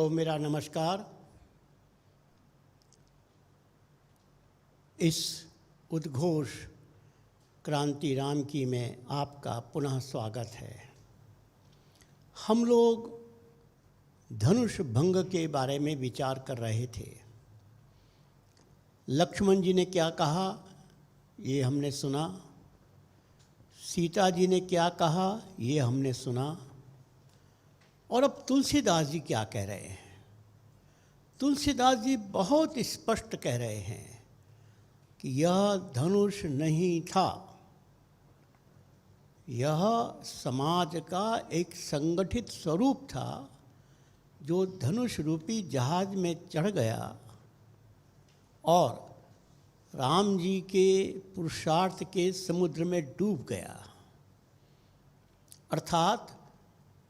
सबको मेरा नमस्कार। इस उद्घोष क्रांति राम की में आपका पुनः स्वागत है। हम लोग धनुष भंग के बारे में विचार कर रहे थे। लक्ष्मण जी ने क्या कहा ये हमने सुना, सीता जी ने क्या कहा ये हमने सुना, और अब तुलसीदास जी क्या कह रहे हैं। तुलसीदास जी बहुत स्पष्ट कह रहे हैं कि यह धनुष नहीं था, यह समाज का एक संगठित स्वरूप था जो धनुष रूपी जहाज में चढ़ गया और राम जी के पुरुषार्थ के समुद्र में डूब गया। अर्थात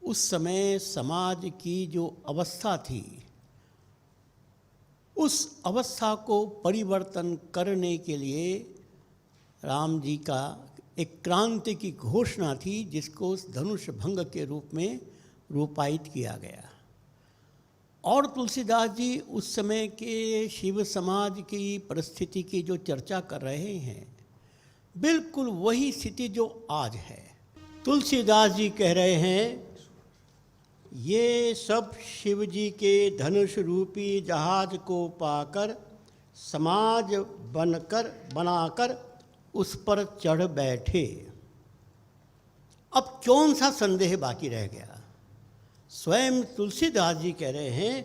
उस समय समाज की जो अवस्था थी, उस अवस्था को परिवर्तन करने के लिए राम जी का एक क्रांति की घोषणा थी, जिसको उस धनुष भंग के रूप में रूपायित किया गया। और तुलसीदास जी उस समय के शिव समाज की परिस्थिति की जो चर्चा कर रहे हैं, बिल्कुल वही स्थिति जो आज है। तुलसीदास जी कह रहे हैं, ये सब शिव जी के धनुष रूपी जहाज को पाकर समाज बनाकर उस पर चढ़ बैठे। अब कौन सा संदेह बाकी रह गया। स्वयं तुलसीदास जी कह रहे हैं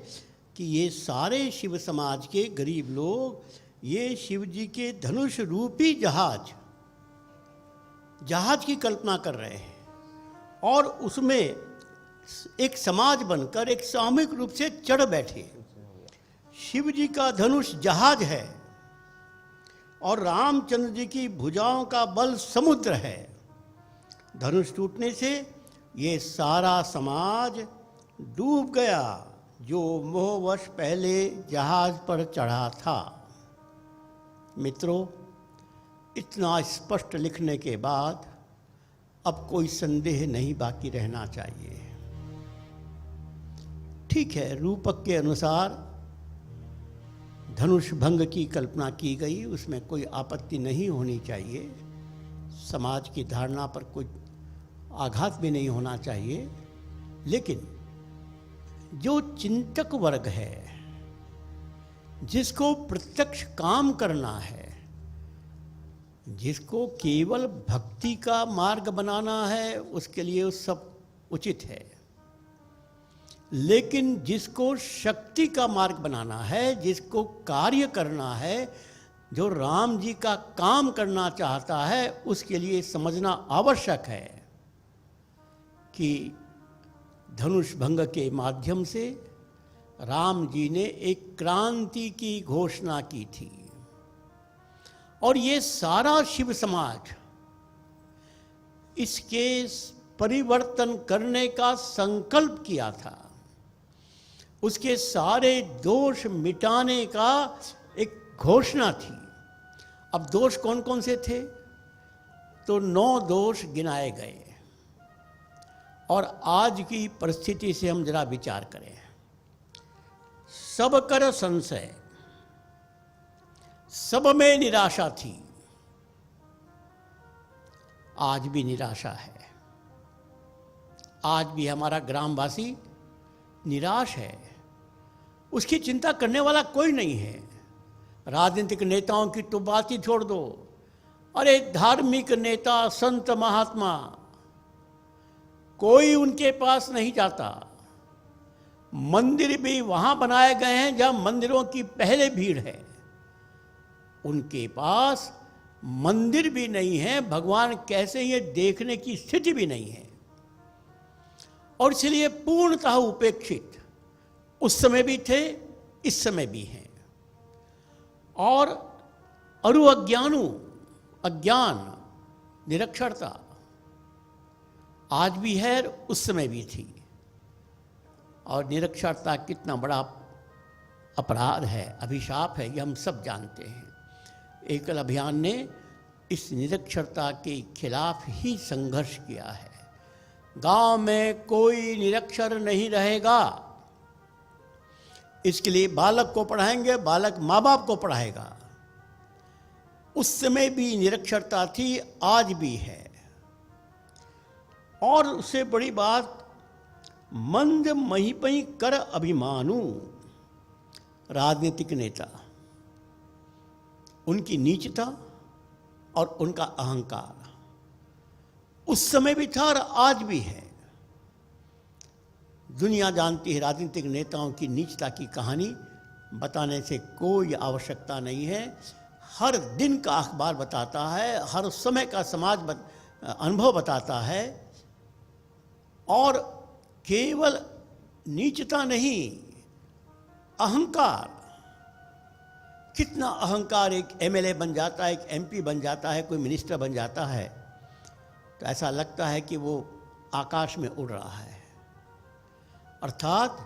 कि ये सारे शिव समाज के गरीब लोग ये शिव जी के धनुष रूपी जहाज की कल्पना कर रहे हैं और उसमें एक समाज बनकर एक सामूहिक रूप से चढ़ बैठे। शिव जी का धनुष जहाज है और रामचंद्र जी की भुजाओं का बल समुद्र है। धनुष टूटने से ये सारा समाज डूब गया जो मोहवश पहले जहाज पर चढ़ा था। मित्रों, इतना स्पष्ट लिखने के बाद अब कोई संदेह नहीं बाकी रहना चाहिए। ठीक है, रूपक के अनुसार धनुष भंग की कल्पना की गई, उसमें कोई आपत्ति नहीं होनी चाहिए। समाज की धारणा पर कोई आघात भी नहीं होना चाहिए। लेकिन जो चिंतक वर्ग है, जिसको प्रत्यक्ष काम करना है, जिसको केवल भक्ति का मार्ग बनाना है, उसके लिए वो सब उचित है। लेकिन जिसको शक्ति का मार्ग बनाना है, जिसको कार्य करना है, जो राम जी का काम करना चाहता है, उसके लिए समझना आवश्यक है कि धनुष भंग के माध्यम से राम जी ने एक क्रांति की घोषणा की थी और ये सारा शिव समाज इसके परिवर्तन करने का संकल्प किया था। उसके सारे दोष मिटाने का एक घोषणा थी। अब दोष कौन कौन से थे? तो 9 दोष गिनाए गए। और आज की परिस्थिति से हम जरा विचार करें। सब कर संशय, सब में निराशा थी, आज भी निराशा है। आज भी हमारा ग्रामवासी निराश है। उसकी चिंता करने वाला कोई नहीं है। राजनीतिक नेताओं की तो बात ही छोड़ दो। अरे धार्मिक नेता, संत, महात्मा, कोई उनके पास नहीं जाता। मंदिर भी वहां बनाए गए हैं जहां मंदिरों की पहले भीड़ है। उनके पास मंदिर भी नहीं है, भगवान कैसे ये देखने की स्थिति भी नहीं है। और इसलिए पूर्णतः उपेक्षित उस समय भी थे, इस समय भी हैं। और अज्ञान, निरक्षरता आज भी है, उस समय भी थी। और निरक्षरता कितना बड़ा अपराध है, अभिशाप है, ये हम सब जानते हैं। एकल अभियान ने इस निरक्षरता के खिलाफ ही संघर्ष किया है। गांव में कोई निरक्षर नहीं रहेगा। इसके लिए बालक को पढ़ाएंगे, बालक माँ बाप को पढ़ाएगा। उस समय भी निरक्षरता थी, आज भी है। और उससे बड़ी बात, मंद महिपई कर अभिमानु, राजनीतिक नेता, उनकी नीचता और उनका अहंकार उस समय भी था और आज भी है। दुनिया जानती है राजनीतिक नेताओं की नीचता की कहानी, बताने से कोई आवश्यकता नहीं है। हर दिन का अखबार बताता है, हर समय का समाज अनुभव बताता है। और केवल नीचता नहीं, अहंकार, कितना अहंकार। एक एमएलए बन जाता है, एक एमपी बन जाता है, कोई मिनिस्टर बन जाता है, तो ऐसा लगता है कि वो आकाश में उड़ रहा है। अर्थात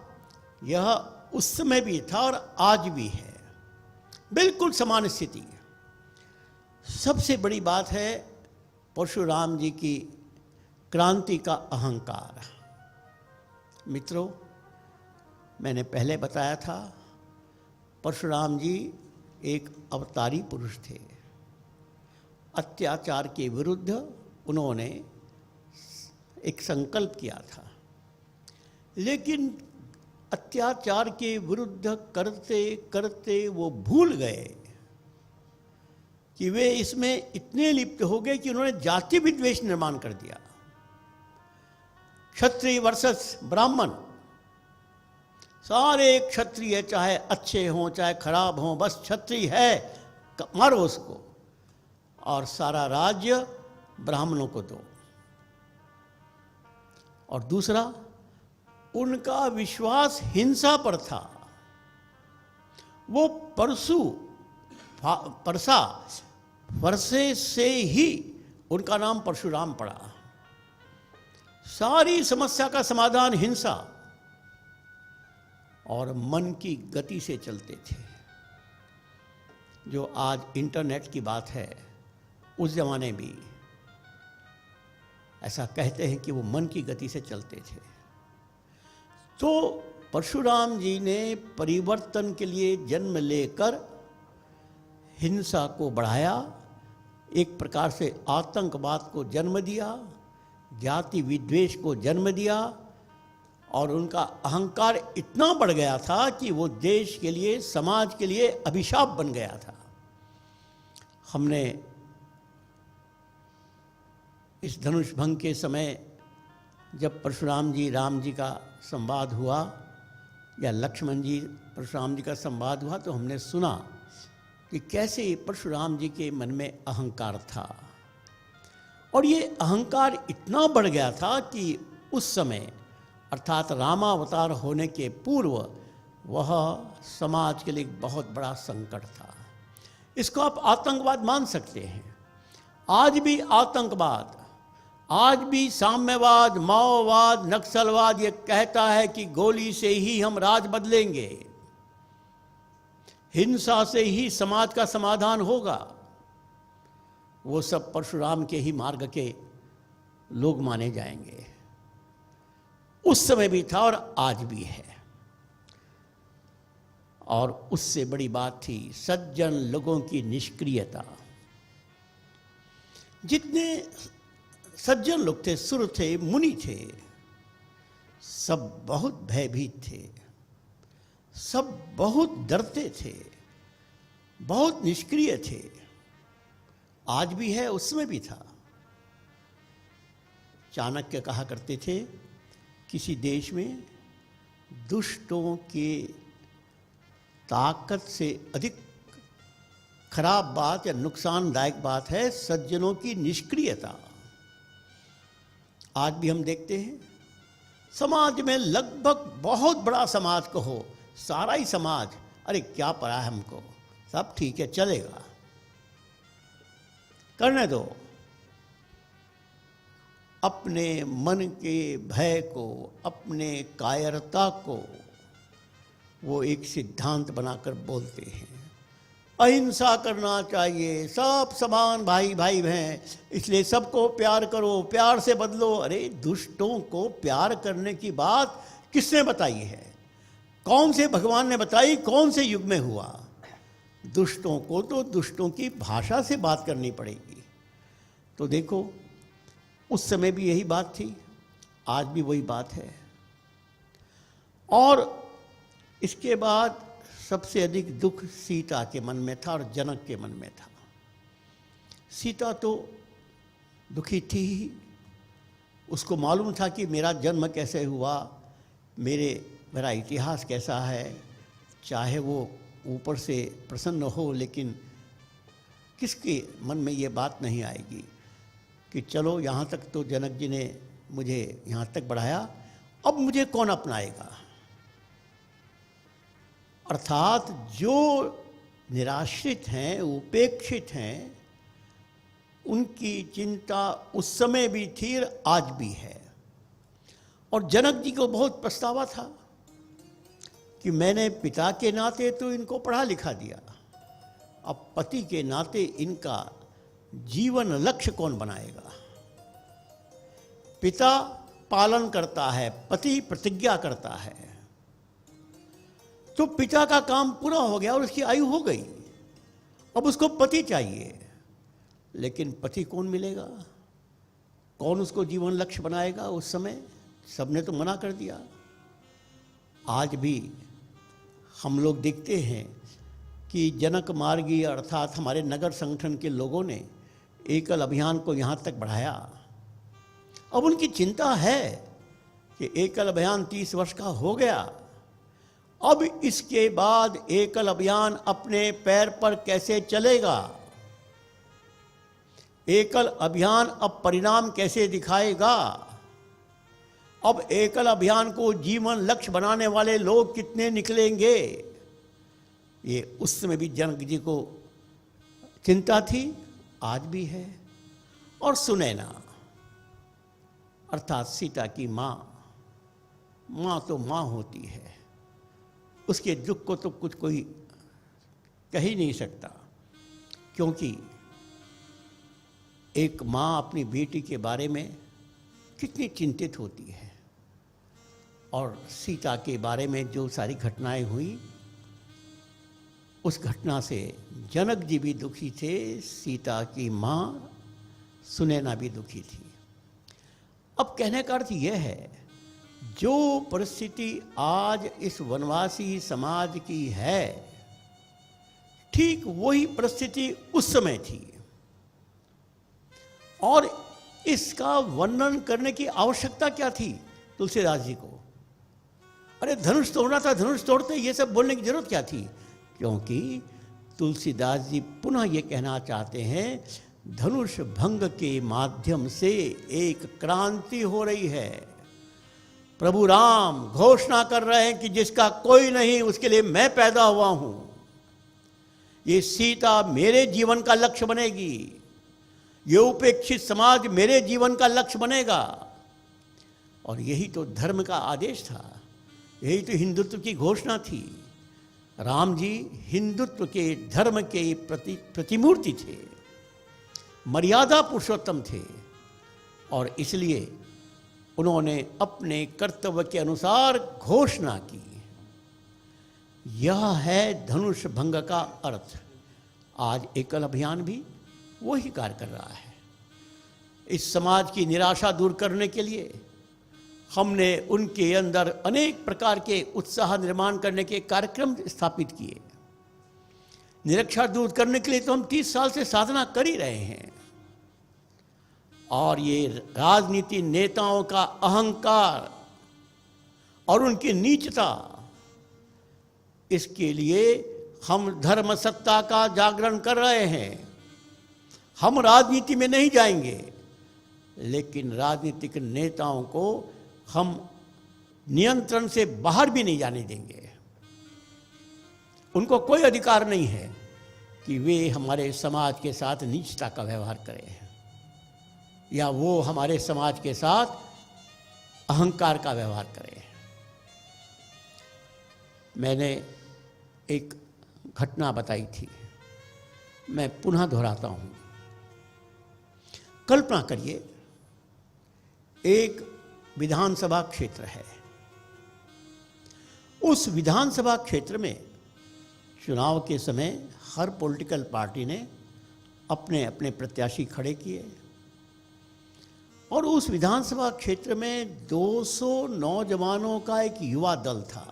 यह उस समय भी था और आज भी है, बिल्कुल समान स्थिति। सबसे बड़ी बात है परशुराम जी की क्रांति का अहंकार। मित्रों, मैंने पहले बताया था, परशुराम जी एक अवतारी पुरुष थे। अत्याचार के विरुद्ध उन्होंने एक संकल्प किया था, लेकिन अत्याचार के विरुद्ध करते करते वो भूल गए कि वे इसमें इतने लिप्त हो गए कि उन्होंने जाति विद्वेष निर्माण कर दिया। क्षत्रिय वर्सेस ब्राह्मण, सारे क्षत्रिय चाहे अच्छे हों चाहे खराब हों, बस क्षत्रिय है मारो उसको, और सारा राज्य ब्राह्मणों को दो। और दूसरा, उनका विश्वास हिंसा पर था। वो वर्षे से ही उनका नाम परशुराम पड़ा। सारी समस्या का समाधान हिंसा और मन की गति से चलते थे। जो आज इंटरनेट की बात है, उस जमाने भी ऐसा कहते हैं कि वो मन की गति से चलते थे। तो परशुराम जी ने परिवर्तन के लिए जन्म लेकर हिंसा को बढ़ाया, एक प्रकार से आतंकवाद को जन्म दिया, जाति विद्वेष को जन्म दिया, और उनका अहंकार इतना बढ़ गया था कि वो देश के लिए, समाज के लिए अभिशाप बन गया था। हमने इस धनुष भंग के समय जब परशुराम जी राम जी का संवाद हुआ या लक्ष्मण जी परशुराम जी का संवाद हुआ, तो हमने सुना कि कैसे परशुराम जी के मन में अहंकार था। और ये अहंकार इतना बढ़ गया था कि उस समय, अर्थात रामावतार होने के पूर्व, वह समाज के लिए एक बहुत बड़ा संकट था। इसको आप आतंकवाद मान सकते हैं। आज भी आतंकवाद, आज भी साम्यवाद, माओवाद, नक्सलवाद ये कहता है कि गोली से ही हम राज बदलेंगे, हिंसा से ही समाज का समाधान होगा। वो सब परशुराम के ही मार्ग के लोग माने जाएंगे। उस समय भी था और आज भी है। और उससे बड़ी बात थी सज्जन लोगों की निष्क्रियता। जितने सज्जन लोग थे, सुर थे, मुनि थे, सब बहुत भयभीत थे, सब बहुत डरते थे, बहुत निष्क्रिय थे। आज भी है, उसमें भी था। चाणक्य कहा करते थे, किसी देश में दुष्टों के ताकत से अधिक खराब बात या नुकसानदायक बात है सज्जनों की निष्क्रियता। आज भी हम देखते हैं समाज में, लगभग बहुत बड़ा समाज कहो, सारा ही समाज, अरे क्या पड़ा है हमको, सब ठीक है, चलेगा, करने दो। अपने मन के भय को, अपने कायरता को वो एक सिद्धांत बनाकर बोलते हैं। अहिंसा करना चाहिए, सब समान भाई भाई हैं, इसलिए सबको प्यार करो, प्यार से बदलो। अरे दुष्टों को प्यार करने की बात किसने बताई है? कौन से भगवान ने बताई, कौन से युग में हुआ। दुष्टों को तो दुष्टों की भाषा से बात करनी पड़ेगी। तो देखो, उस समय भी यही बात थी, आज भी वही बात है। और इसके बाद सबसे अधिक दुख सीता के मन में था और जनक के मन में था। सीता तो दुखी थी ही, उसको मालूम था कि मेरा जन्म कैसे हुआ, मेरा इतिहास कैसा है। चाहे वो ऊपर से प्रसन्न हो, लेकिन किसके मन में ये बात नहीं आएगी कि चलो यहाँ तक तो जनक जी ने मुझे यहाँ तक बढ़ाया, अब मुझे कौन अपनाएगा। अर्थात जो निराश्रित हैं, उपेक्षित हैं, उनकी चिंता उस समय भी थी और आज भी है। और जनक जी को बहुत पछतावा था कि मैंने पिता के नाते तो इनको पढ़ा लिखा दिया, अब पति के नाते इनका जीवन लक्ष्य कौन बनाएगा। पिता पालन करता है, पति प्रतिज्ञा करता है, तो पिता का काम पूरा हो गया और उसकी आयु हो गई। अब उसको पति चाहिए, लेकिन पति कौन मिलेगा, कौन उसको जीवन लक्ष्य बनाएगा। उस समय सबने तो मना कर दिया। आज भी हम लोग देखते हैं कि जनक मार्गी अर्थात हमारे नगर संगठन के लोगों ने एकल अभियान को यहाँ तक बढ़ाया। अब उनकी चिंता है कि एकल अभियान 30 वर्ष का हो गया, अब इसके बाद एकल अभियान अपने पैर पर कैसे चलेगा, एकल अभियान अब परिणाम कैसे दिखाएगा, अब एकल अभियान को जीवन लक्ष्य बनाने वाले लोग कितने निकलेंगे। ये उस समय भी जनक जी को चिंता थी, आज भी है। और सुनैना अर्थात सीता की माँ तो माँ होती है, उसके दुख को तो कुछ कोई कह ही नहीं सकता, क्योंकि एक माँ अपनी बेटी के बारे में कितनी चिंतित होती है। और सीता के बारे में जो सारी घटनाएं हुई, उस घटना से जनक जी भी दुखी थे, सीता की माँ सुनैना भी दुखी थी। अब कहने का अर्थ यह है, जो परिस्थिति आज इस वनवासी समाज की है, ठीक वही परिस्थिति उस समय थी। और इसका वर्णन करने की आवश्यकता क्या थी तुलसीदास जी को। अरे धनुष तोड़ना था, धनुष तोड़ते, ये सब बोलने की जरूरत क्या थी। क्योंकि तुलसीदास जी पुनः ये कहना चाहते हैं, धनुष भंग के माध्यम से एक क्रांति हो रही है। प्रभु राम घोषणा कर रहे हैं कि जिसका कोई नहीं उसके लिए मैं पैदा हुआ हूं। ये सीता मेरे जीवन का लक्ष्य बनेगी, ये उपेक्षित समाज मेरे जीवन का लक्ष्य बनेगा। और यही तो धर्म का आदेश था, यही तो हिंदुत्व की घोषणा थी। राम जी हिंदुत्व के, धर्म के प्रतिमूर्ति थे, मर्यादा पुरुषोत्तम थे। और इसलिए उन्होंने अपने कर्तव्य के अनुसार घोषणा की। यह है धनुष भंग का अर्थ। आज एकल अभियान भी वही कार्य कर रहा है। इस समाज की निराशा दूर करने के लिए हमने उनके अंदर अनेक प्रकार के उत्साह निर्माण करने के कार्यक्रम स्थापित किए। निरक्षा दूर करने के लिए तो हम 30 साल से साधना कर ही रहे हैं। और ये राजनीति नेताओं का अहंकार और उनकी नीचता, इसके लिए हम धर्म सत्ता का जागरण कर रहे हैं। हम राजनीति में नहीं जाएंगे, लेकिन राजनीतिक नेताओं को हम नियंत्रण से बाहर भी नहीं जाने देंगे। उनको कोई अधिकार नहीं है कि वे हमारे समाज के साथ नीचता का व्यवहार करें या वो हमारे समाज के साथ अहंकार का व्यवहार करें। मैंने एक घटना बताई थी, मैं पुनः दोहराता हूं। कल्पना करिए, एक विधानसभा क्षेत्र है उस विधानसभा क्षेत्र में चुनाव के समय हर पॉलिटिकल पार्टी ने अपने अपने प्रत्याशी खड़े किए और उस विधानसभा क्षेत्र में 200 नौजवानों का एक युवा दल था।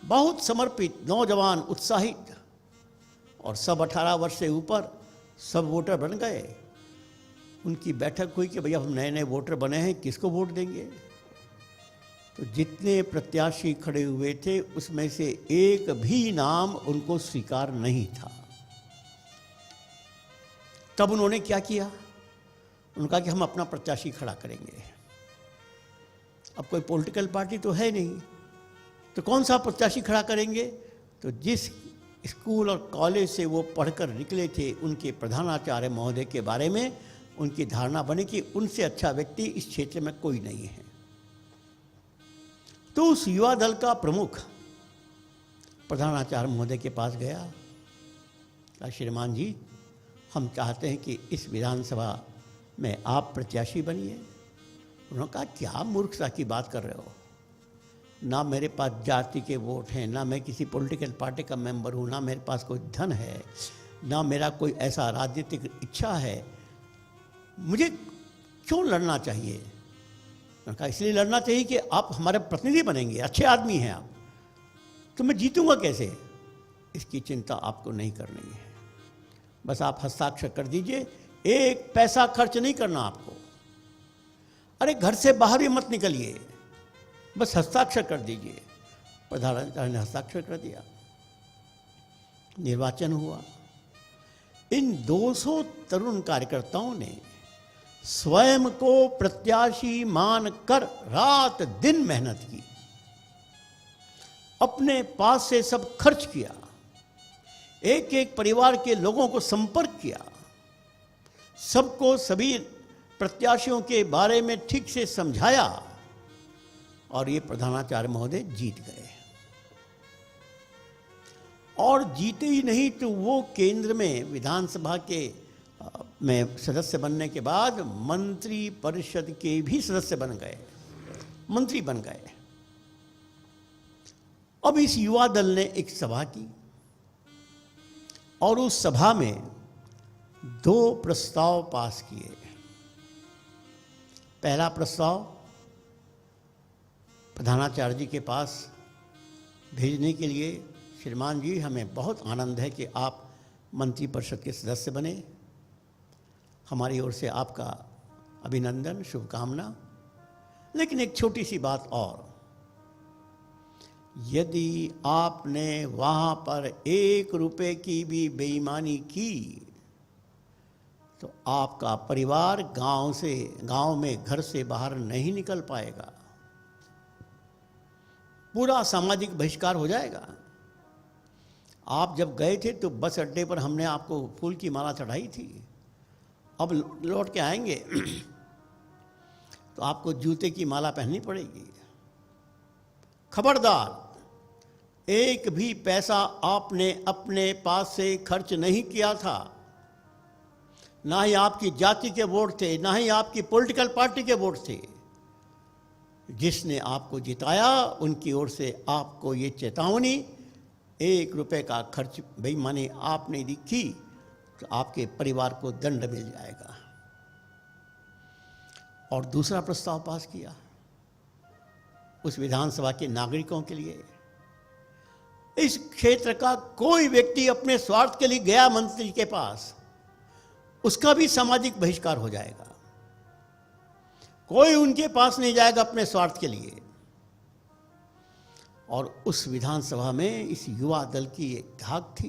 बहुत समर्पित नौजवान, उत्साहित, और सब 18 वर्ष से ऊपर सब वोटर बन गए। उनकी बैठक हुई कि भैया हम नए नए वोटर बने हैं, किसको वोट देंगे। तो जितने प्रत्याशी खड़े हुए थे उसमें से एक भी नाम उनको स्वीकार नहीं था। तब उन्होंने क्या किया, उन्होंने कहा कि हम अपना प्रत्याशी खड़ा करेंगे। अब कोई पॉलिटिकल पार्टी तो है नहीं, तो कौन सा प्रत्याशी खड़ा करेंगे। तो जिस स्कूल और कॉलेज से वो पढ़कर निकले थे उनके प्रधानाचार्य महोदय के बारे में उनकी धारणा बनी कि उनसे अच्छा व्यक्ति इस क्षेत्र में कोई नहीं है। तो उस युवा दल का प्रमुख प्रधानाचार्य महोदय के पास गया, कहा श्रीमान जी हम चाहते हैं कि इस विधानसभा में आप प्रत्याशी बनिए। उन्होंने कहा क्या मूर्खता की बात कर रहे हो, ना मेरे पास जाति के वोट हैं, ना मैं किसी पॉलिटिकल पार्टी का मेंबर हूँ, ना मेरे पास कोई धन है, ना मेरा कोई ऐसा राजनीतिक इच्छा है, मुझे क्यों लड़ना चाहिए। उन्होंने कहा इसलिए लड़ना चाहिए कि आप हमारे प्रतिनिधि बनेंगे, अच्छे आदमी हैं आप, तो मैं जीतूंगा कैसे, इसकी चिंता आपको नहीं करनी है। बस आप हस्ताक्षर कर दीजिए, एक पैसा खर्च नहीं करना आपको। अरे घर से बाहर भी मत निकलिए, बस हस्ताक्षर कर दीजिए। प्रधानाचार्य ने हस्ताक्षर कर दिया, निर्वाचन हुआ। इन 200 तरुण कार्यकर्ताओं ने स्वयं को प्रत्याशी मानकर रात दिन मेहनत की, अपने पास से सब खर्च किया, एक एक परिवार के लोगों को संपर्क किया, सबको सभी प्रत्याशियों के बारे में ठीक से समझाया और ये प्रधानाचार्य महोदय जीत गए। और जीते ही नहीं तो वो केंद्र में विधानसभा के में सदस्य बनने के बाद मंत्री परिषद के भी सदस्य बन गए, मंत्री बन गए। अब इस युवा दल ने एक सभा की और उस सभा में 2 प्रस्ताव पास किए। पहला प्रस्ताव प्रधानाचार्य जी के पास भेजने के लिए, श्रीमान जी हमें बहुत आनंद है कि आप मंत्री परिषद के सदस्य बने, हमारी ओर से आपका अभिनंदन, शुभकामना। लेकिन एक छोटी सी बात और, यदि आपने वहाँ पर 1 रुपए की भी बेईमानी की तो आपका परिवार गांव में घर से बाहर नहीं निकल पाएगा, पूरा सामाजिक बहिष्कार हो जाएगा। आप जब गए थे तो बस अड्डे पर हमने आपको फूल की माला चढ़ाई थी, अब लौट के आएंगे तो आपको जूते की माला पहननी पड़ेगी। खबरदार, एक भी पैसा आपने अपने पास से खर्च नहीं किया था, ना ही आपकी जाति के वोट थे, ना ही आपकी पॉलिटिकल पार्टी के वोट थे। जिसने आपको जिताया उनकी ओर से आपको ये चेतावनी, 1 रुपए का खर्च बेईमानी आपने की तो आपके परिवार को दंड मिल जाएगा। और दूसरा प्रस्ताव पास किया उस विधानसभा के नागरिकों के लिए, इस क्षेत्र का कोई व्यक्ति अपने स्वार्थ के लिए गया मंत्री के पास, उसका भी सामाजिक बहिष्कार हो जाएगा। कोई उनके पास नहीं जाएगा अपने स्वार्थ के लिए। और उस विधानसभा में इस युवा दल की एक धाक थी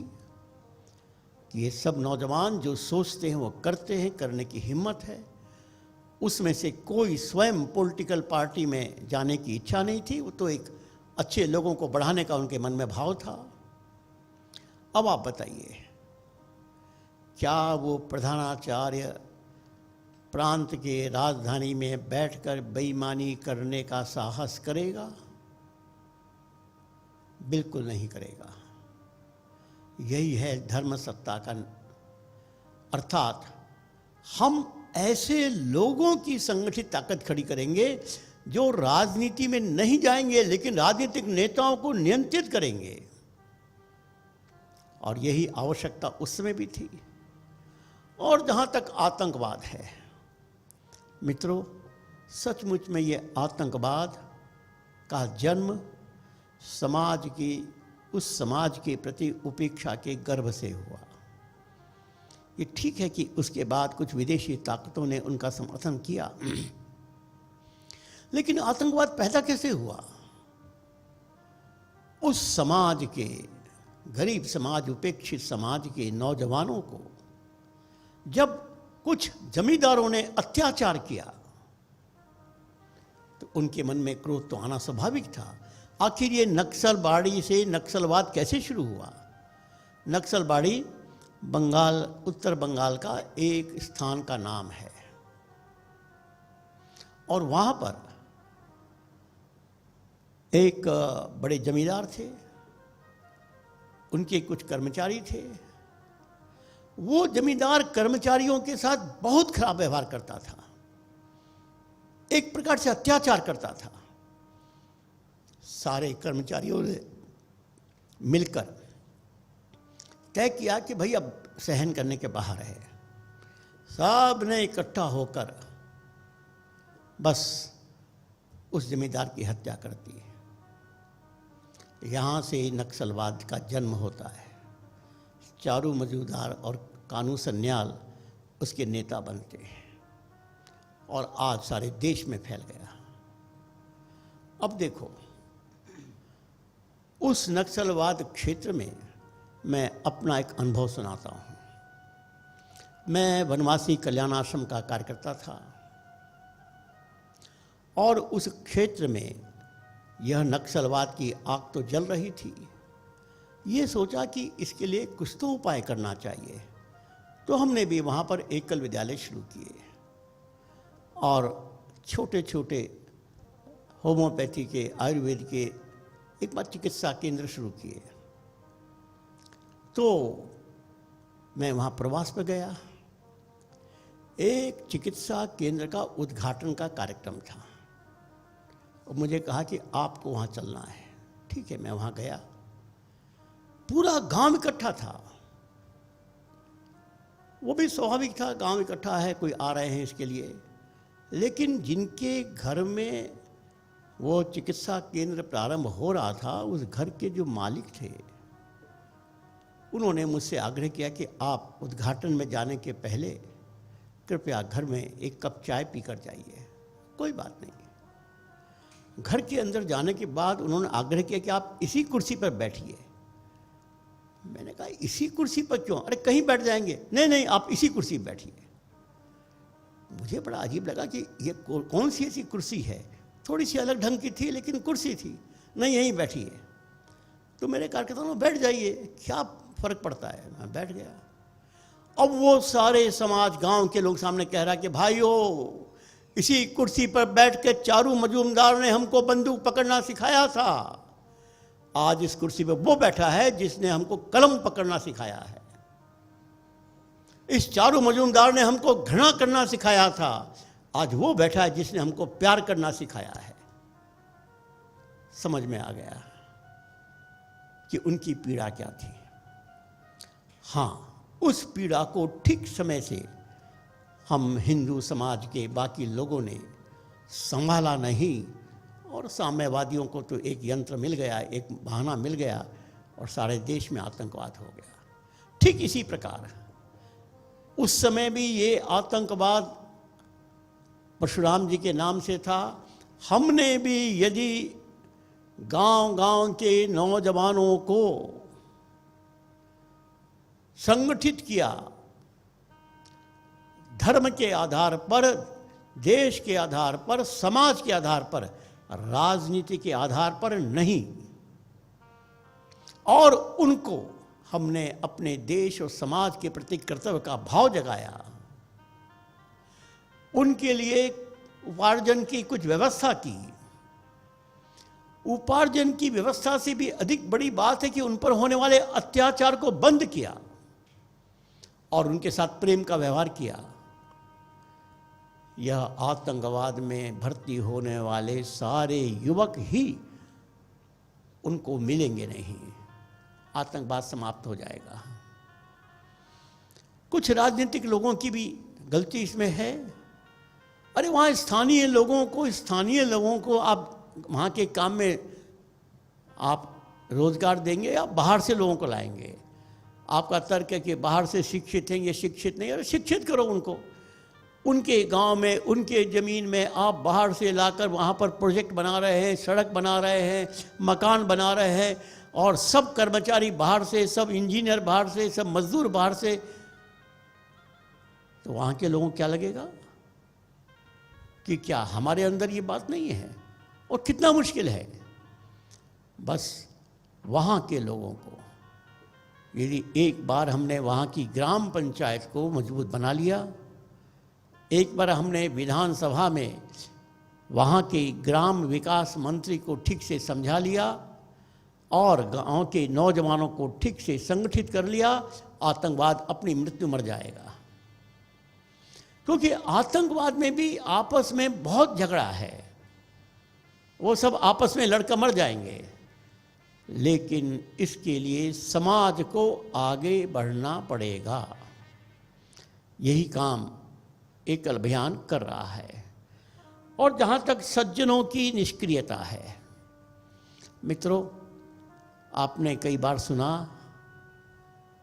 कि ये सब नौजवान जो सोचते हैं वो करते हैं, करने की हिम्मत है। उसमें से कोई स्वयं पॉलिटिकल पार्टी में जाने की इच्छा नहीं थी, वो तो एक अच्छे लोगों को बढ़ाने का उनके मन में भाव था। अब आप बताइए, क्या वो प्रधानाचार्य प्रांत के राजधानी में बैठकर बेईमानी करने का साहस करेगा? बिल्कुल नहीं करेगा। यही है धर्म सत्ता का, अर्थात हम ऐसे लोगों की संगठित ताकत खड़ी करेंगे जो राजनीति में नहीं जाएंगे लेकिन राजनीतिक नेताओं को नियंत्रित करेंगे। और यही आवश्यकता उस समय भी थी। और जहाँ तक आतंकवाद है मित्रों, सचमुच में ये आतंकवाद का जन्म उस समाज के प्रति उपेक्षा के गर्भ से हुआ। ये ठीक है कि उसके बाद कुछ विदेशी ताकतों ने उनका समर्थन किया, लेकिन आतंकवाद पैदा कैसे हुआ? उस समाज के, गरीब समाज, उपेक्षित समाज के नौजवानों को जब कुछ जमींदारों ने अत्याचार किया तो उनके मन में क्रोध तो आना स्वाभाविक था। आखिर ये नक्सलबाड़ी से नक्सलवाद कैसे शुरू हुआ? नक्सलबाड़ी बंगाल, उत्तर बंगाल का एक स्थान का नाम है और वहाँ पर एक बड़े जमींदार थे, उनके कुछ कर्मचारी थे। वो जमींदार कर्मचारियों के साथ बहुत खराब व्यवहार करता था, एक प्रकार से अत्याचार करता था। सारे कर्मचारियों ने मिलकर तय किया कि भाई अब सहन करने के बाहर है। सब ने इकट्ठा होकर बस उस जमींदार की हत्या कर दी। यहाँ से नक्सलवाद का जन्म होता है। चारू मजूमदार और कानू सन्याल उसके नेता बनते हैं और आज सारे देश में फैल गया। अब देखो, उस नक्सलवाद क्षेत्र में मैं अपना एक अनुभव सुनाता हूँ। मैं वनवासी कल्याण आश्रम का कार्यकर्ता था और उस क्षेत्र में यह नक्सलवाद की आग तो जल रही थी। ये सोचा कि इसके लिए कुछ तो उपाय करना चाहिए, तो हमने भी वहाँ पर एकल विद्यालय शुरू किए और छोटे छोटे होम्योपैथी के, आयुर्वेद के एक बार चिकित्सा केंद्र शुरू किए। तो मैं वहाँ प्रवास पर गया। एक चिकित्सा केंद्र का उद्घाटन का कार्यक्रम था और मुझे कहा कि आपको वहाँ चलना है। ठीक है, मैं वहाँ गया। पूरा गांव इकट्ठा था। वो भी स्वाभाविक था, गांव इकट्ठा है, कोई आ रहे हैं इसके लिए। लेकिन जिनके घर में वो चिकित्सा केंद्र प्रारंभ हो रहा था, उस घर के जो मालिक थे, उन्होंने मुझसे आग्रह किया कि आप उद्घाटन में जाने के पहले कृपया घर में एक कप चाय पीकर जाइए। कोई बात नहीं। घर के अंदर जाने के बाद उन्होंने आग्रह किया कि आप इसी कुर्सी पर बैठिए। मैंने कहा इसी कुर्सी पर क्यों? अरे कहीं बैठ जाएंगे। नहीं नहीं, आप इसी कुर्सी पर बैठिए। मुझे बड़ा अजीब लगा कि ये कौन सी ऐसी कुर्सी है, थोड़ी सी अलग ढंग की थी लेकिन कुर्सी थी। नहीं, यहीं बैठिए। तो मेरे कार्यकर्ताओं ने बैठ जाइए, क्या फर्क पड़ता है। मैं बैठ गया। अब वो सारे समाज, गांव के लोग सामने कह रहा कि भाइयों, इसी कुर्सी पर बैठ के चारू मजूमदार ने हमको बंदूक पकड़ना सिखाया था। आज इस कुर्सी पर वो बैठा है जिसने हमको कलम पकड़ना सिखाया है। इस चारू मजूमदार ने हमको घृणा करना सिखाया था। आज वो बैठा है जिसने हमको प्यार करना सिखाया है। समझ में आ गया कि उनकी पीड़ा क्या थी। हाँ, उस पीड़ा को ठीक समय से हम हिंदू समाज के बाकी लोगों ने संभाला नहीं और साम्यवादियों को तो एक यंत्र मिल गया, एक बहाना मिल गया और सारे देश में आतंकवाद हो गया। ठीक इसी प्रकार उस समय भी ये आतंकवाद परशुराम जी के नाम से था। हमने भी यदि गांव-गांव के नौजवानों को संगठित किया, धर्म के आधार पर, देश के आधार पर, समाज के आधार पर, राजनीति के आधार पर नहीं, और उनको हमने अपने देश और समाज के प्रति कर्तव्य का भाव जगाया, उनके लिए उपार्जन की कुछ व्यवस्था की। उपार्जन की व्यवस्था से भी अधिक बड़ी बात है कि उन पर होने वाले अत्याचार को बंद किया और उनके साथ प्रेम का व्यवहार किया। यह आतंकवाद में भर्ती होने वाले सारे युवक ही उनको मिलेंगे नहीं, आतंकवाद समाप्त हो जाएगा। कुछ राजनीतिक लोगों की भी गलती इसमें है। अरे वहाँ स्थानीय लोगों को आप वहाँ के काम में आप रोजगार देंगे या बाहर से लोगों को लाएंगे? आपका तर्क है कि बाहर से शिक्षित हैं, ये शिक्षित नहीं। अरे शिक्षित करो उनको, उनके गांव में, उनके ज़मीन में आप बाहर से लाकर वहाँ पर प्रोजेक्ट बना रहे हैं, सड़क बना रहे हैं, मकान बना रहे हैं, और सब कर्मचारी बाहर से, सब इंजीनियर बाहर से, सब मजदूर बाहर से, तो वहाँ के लोगों को क्या लगेगा कि क्या हमारे अंदर ये बात नहीं है? और कितना मुश्किल है। बस वहाँ के लोगों को यदि एक बार हमने वहाँ की ग्राम पंचायत को मजबूत बना लिया, एक बार हमने विधानसभा में वहाँ के ग्राम विकास मंत्री को ठीक से समझा लिया और गांव के नौजवानों को ठीक से संगठित कर लिया, आतंकवाद अपनी मृत्यु मर जाएगा। क्योंकि आतंकवाद में भी आपस में बहुत झगड़ा है, वो सब आपस में लड़कर मर जाएंगे, लेकिन इसके लिए समाज को आगे बढ़ना पड़ेगा। यही काम एकल अभियान कर रहा है। और जहाँ तक सज्जनों की निष्क्रियता है, मित्रों, आपने कई बार सुना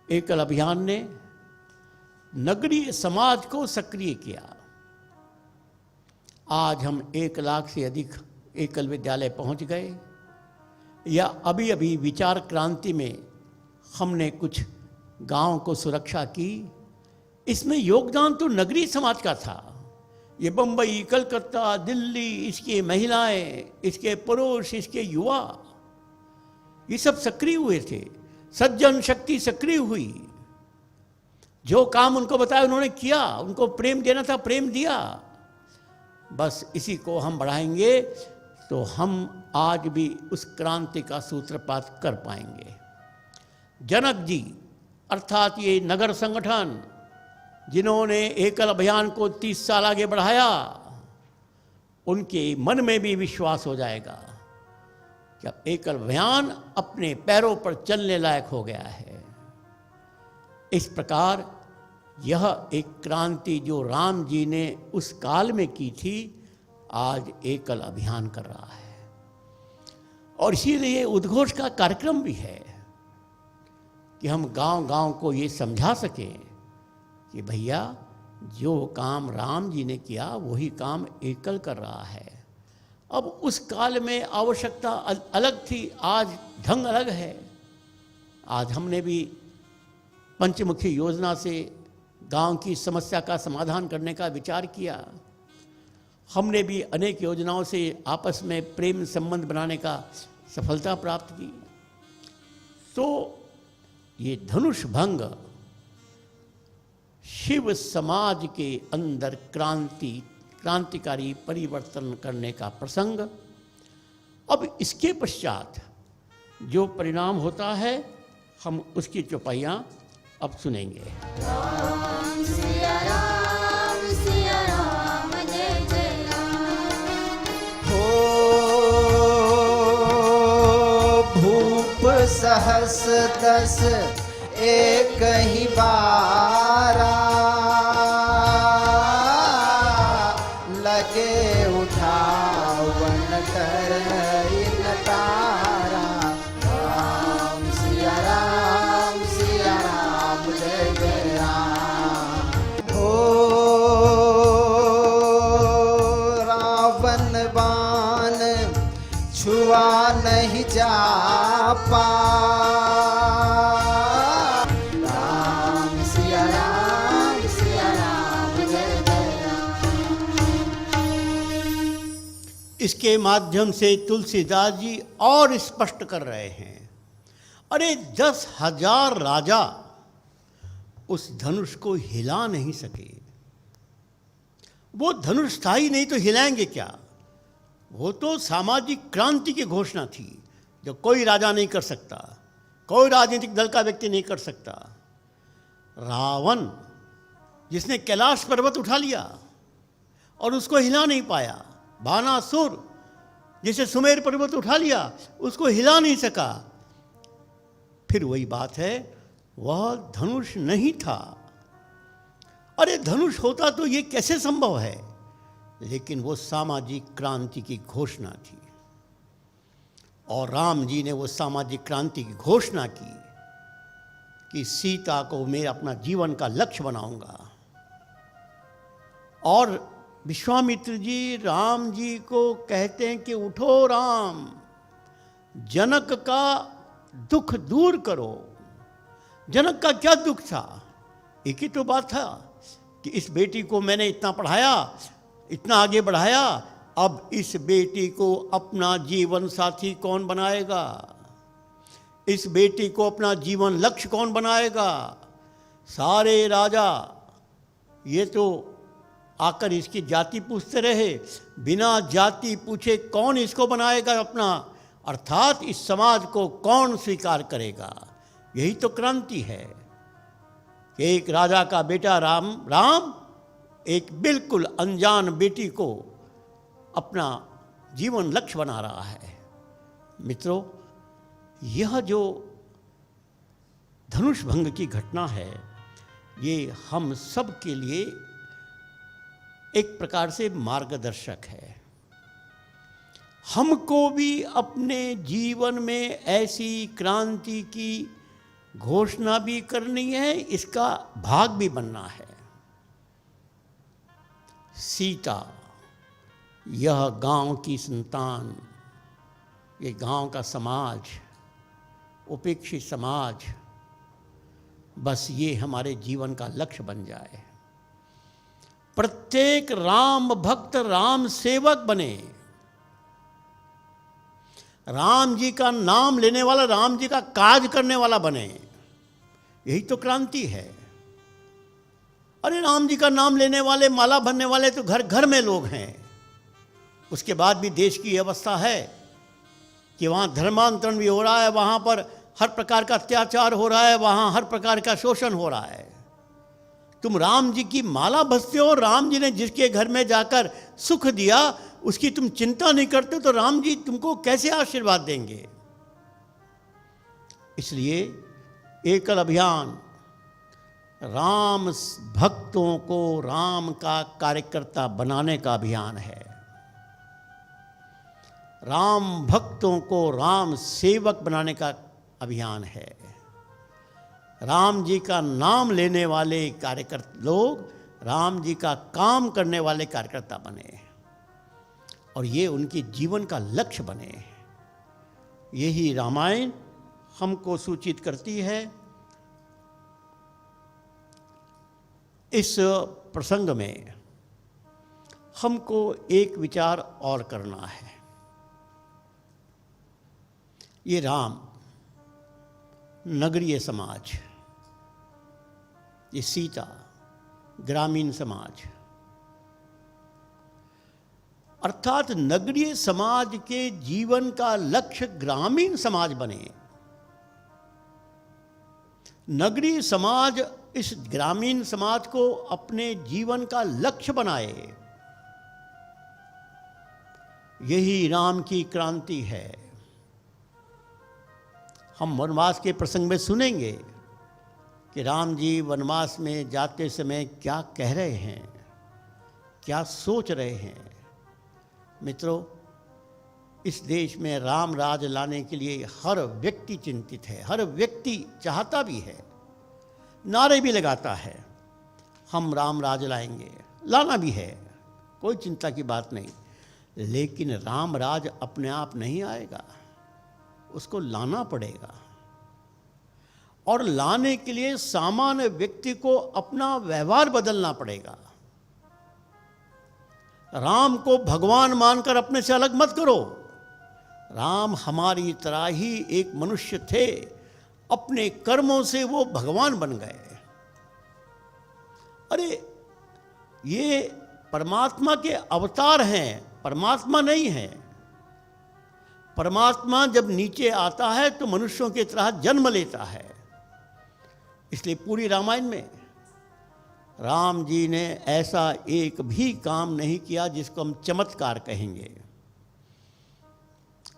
एकल अभियान ने नगरीय समाज को सक्रिय किया। आज हम 1 लाख से अधिक एकल विद्यालय पहुंच गए, या अभी अभी विचार क्रांति में हमने कुछ गांव को सुरक्षा की। इसमें योगदान तो नगरीय समाज का था। ये बम्बई, कलकत्ता, दिल्ली, इसके महिलाएं, इसके पुरुष, इसके युवा, ये सब सक्रिय हुए थे। सज्जन शक्ति सक्रिय हुई। जो काम उनको बताया उन्होंने किया, उनको प्रेम देना था प्रेम दिया। बस इसी को हम बढ़ाएंगे तो हम आज भी उस क्रांति का सूत्रपात कर पाएंगे। जनक जी अर्थात ये नगर संगठन जिन्होंने एकल अभियान को 30 साल आगे बढ़ाया, उनके मन में भी विश्वास हो जाएगा कि अब एकल अभियान अपने पैरों पर चलने लायक हो गया है। इस प्रकार यह एक क्रांति जो राम जी ने उस काल में की थी, आज एकल अभियान कर रहा है। और इसीलिए उद्घोष का कार्यक्रम भी है कि हम गांव-गांव को ये समझा सकें कि भैया जो काम राम जी ने किया वही काम एकल कर रहा है। अब उस काल में आवश्यकता अलग थी, आज ढंग अलग है। आज हमने भी पंचमुखी योजना से गांव की समस्या का समाधान करने का विचार किया। हमने भी अनेक योजनाओं से आपस में प्रेम संबंध बनाने का सफलता प्राप्त की। तो ये धनुष भंग शिव समाज के अंदर क्रांतिकारी परिवर्तन करने का प्रसंग। अब इसके पश्चात जो परिणाम होता है, हम उसकी चौपाइयाँ अब सुनेंगे। राम सिया राम जय जय राम। हो भूप सहस दस एक ही बारा, लगे उठावन कर तारा। राम सिया राम जय जय राम। हो रावण बाण छुआ नहीं जा पा। इसके माध्यम से तुलसीदास जी और स्पष्ट कर रहे हैं, अरे 10,000 राजा उस धनुष को हिला नहीं सके। वो धनुष था ही नहीं तो हिलाएंगे क्या? वो तो सामाजिक क्रांति की घोषणा थी जो कोई राजा नहीं कर सकता, कोई राजनीतिक दल का व्यक्ति नहीं कर सकता। रावण जिसने कैलाश पर्वत उठा लिया और उसको हिला नहीं पाया। बानासुर जिसे सुमेर पर्वत उठा लिया, उसको हिला नहीं सका। फिर वही बात है, वह धनुष नहीं था। अरे धनुष होता तो ये कैसे संभव है? लेकिन वो सामाजिक क्रांति की घोषणा थी, और राम जी ने वो सामाजिक क्रांति की घोषणा की कि सीता को मैं अपना जीवन का लक्ष्य बनाऊंगा। और विश्वामित्र जी राम जी को कहते हैं कि उठो राम, जनक का दुख दूर करो। जनक का क्या दुख था? एक ही तो बात था कि इस बेटी को मैंने इतना पढ़ाया, इतना आगे बढ़ाया, अब इस बेटी को अपना जीवन साथी कौन बनाएगा? इस बेटी को अपना जीवन लक्ष्य कौन बनाएगा? सारे राजा ये तो आकर इसकी जाति पूछते रहे, बिना जाति पूछे कौन इसको बनाएगा अपना, अर्थात इस समाज को कौन स्वीकार करेगा? यही तो क्रांति है कि एक राजा का बेटा राम एक बिल्कुल अनजान बेटी को अपना जीवन लक्ष्य बना रहा है। मित्रों, यह जो धनुष भंग की घटना है, ये हम सब के लिए एक प्रकार से मार्गदर्शक है। हमको भी अपने जीवन में ऐसी क्रांति की घोषणा भी करनी है, इसका भाग भी बनना है। सीता यह गांव की संतान, ये गांव का समाज, उपेक्षित समाज, बस ये हमारे जीवन का लक्ष्य बन जाए। प्रत्येक राम भक्त राम सेवक बने, राम जी का नाम लेने वाला, राम जी का काज करने वाला बने। यही तो क्रांति है। अरे राम जी का नाम लेने वाले, माला भरने वाले तो घर घर में लोग हैं। उसके बाद भी देश की अवस्था है कि वहाँ धर्मांतरण भी हो रहा है, वहाँ पर हर प्रकार का अत्याचार हो रहा है, वहाँ हर प्रकार का शोषण हो रहा है। तुम राम जी की माला भजते हो, राम जी ने जिसके घर में जाकर सुख दिया उसकी तुम चिंता नहीं करते, तो राम जी तुमको कैसे आशीर्वाद देंगे? इसलिए एकल अभियान राम भक्तों को राम का कार्यकर्ता बनाने का अभियान है। राम भक्तों को राम सेवक बनाने का अभियान है। राम जी का नाम लेने वाले कार्यकर्ता लोग राम जी का काम करने वाले कार्यकर्ता बने और ये उनके जीवन का लक्ष्य बने। यही रामायण हमको सूचित करती है। इस प्रसंग में हमको एक विचार और करना है। ये राम नगरीय समाज, ये सीता ग्रामीण समाज, अर्थात नगरीय समाज के जीवन का लक्ष्य ग्रामीण समाज बने। नगरीय समाज इस ग्रामीण समाज को अपने जीवन का लक्ष्य बनाए। यही राम की क्रांति है। हम वनवास के प्रसंग में सुनेंगे कि राम जी वनवास में जाते समय क्या कह रहे हैं, क्या सोच रहे हैं। मित्रों, इस देश में राम राज लाने के लिए हर व्यक्ति चिंतित है, हर व्यक्ति चाहता भी है, नारे भी लगाता है, हम राम राज लाएंगे, लाना भी है, कोई चिंता की बात नहीं। लेकिन राम राज अपने आप नहीं आएगा, उसको लाना पड़ेगा। और लाने के लिए सामान्य व्यक्ति को अपना व्यवहार बदलना पड़ेगा। राम को भगवान मानकर अपने से अलग मत करो। राम हमारी तरह ही एक मनुष्य थे, अपने कर्मों से वो भगवान बन गए। अरे ये परमात्मा के अवतार हैं, परमात्मा नहीं है। परमात्मा जब नीचे आता है तो मनुष्यों की तरह जन्म लेता है। इसलिए पूरी रामायण में राम जी ने ऐसा एक भी काम नहीं किया जिसको हम चमत्कार कहेंगे।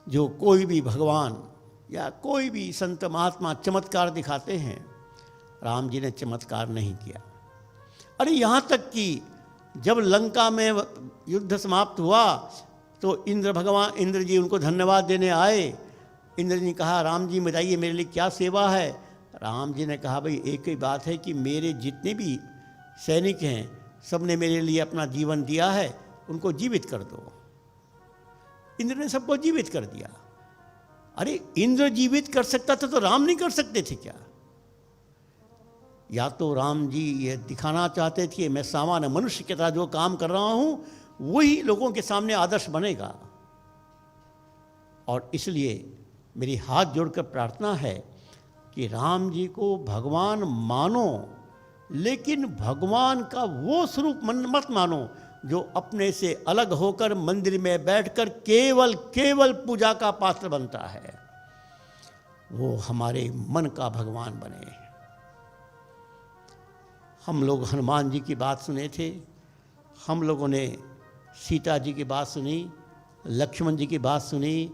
जो कोई भी भगवान या कोई भी संत महात्मा चमत्कार दिखाते हैं, राम जी ने चमत्कार नहीं किया। अरे यहाँ तक कि जब लंका में युद्ध समाप्त हुआ तो इंद्र जी उनको धन्यवाद देने आए। इंद्र जी ने कहा, राम जी बताइए मेरे लिए क्या सेवा है। राम जी ने कहा, भाई एक ही बात है कि मेरे जितने भी सैनिक हैं सब ने मेरे लिए अपना जीवन दिया है, उनको जीवित कर दो। इंद्र ने सबको जीवित कर दिया। अरे इंद्र जीवित कर सकता था तो राम नहीं कर सकते थे क्या? या तो राम जी ये दिखाना चाहते थे मैं सामान्य मनुष्य की तरह जो काम कर रहा हूं वही लोगों के सामने आदर्श बनेगा। और इसलिए मेरी हाथ जोड़कर प्रार्थना है कि राम जी को भगवान मानो, लेकिन भगवान का वो स्वरूप मत मानो जो अपने से अलग होकर मंदिर में बैठकर केवल पूजा का पात्र बनता है। वो हमारे मन का भगवान बने। हम लोग हनुमान जी की बात सुने थे, हम लोगों ने सीता जी की बात सुनी, लक्ष्मण जी की बात सुनी,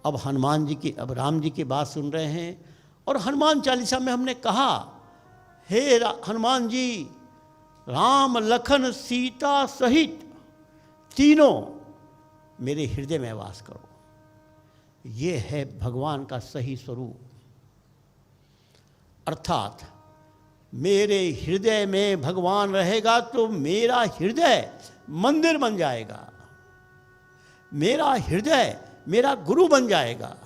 अब अब राम जी की बात सुन रहे हैं। और हनुमान चालीसा में हमने कहा, हे हनुमान जी, राम लखन सीता सहित तीनों मेरे हृदय में वास करो। ये है भगवान का सही स्वरूप। अर्थात मेरे हृदय में भगवान रहेगा तो मेरा हृदय मंदिर बन जाएगा, मेरा हृदय मेरा गुरु बन जाएगा।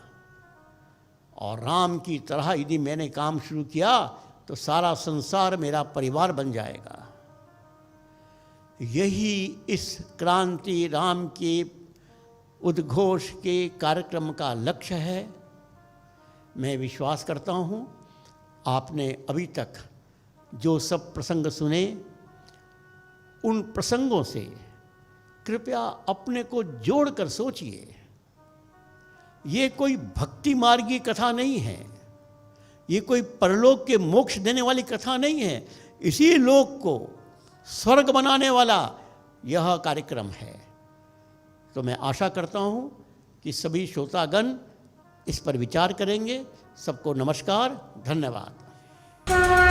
और राम की तरह यदि मैंने काम शुरू किया तो सारा संसार मेरा परिवार बन जाएगा। यही इस क्रांति राम के उद्घोष के कार्यक्रम का लक्ष्य है। मैं विश्वास करता हूँ आपने अभी तक जो सब प्रसंग सुने, उन प्रसंगों से कृपया अपने को जोड़कर सोचिए। ये कोई भक्ति मार्गी कथा नहीं है, ये कोई परलोक के मोक्ष देने वाली कथा नहीं है, इसी लोक को स्वर्ग बनाने वाला यह कार्यक्रम है। तो मैं आशा करता हूँ कि सभी श्रोतागण इस पर विचार करेंगे। सबको नमस्कार, धन्यवाद।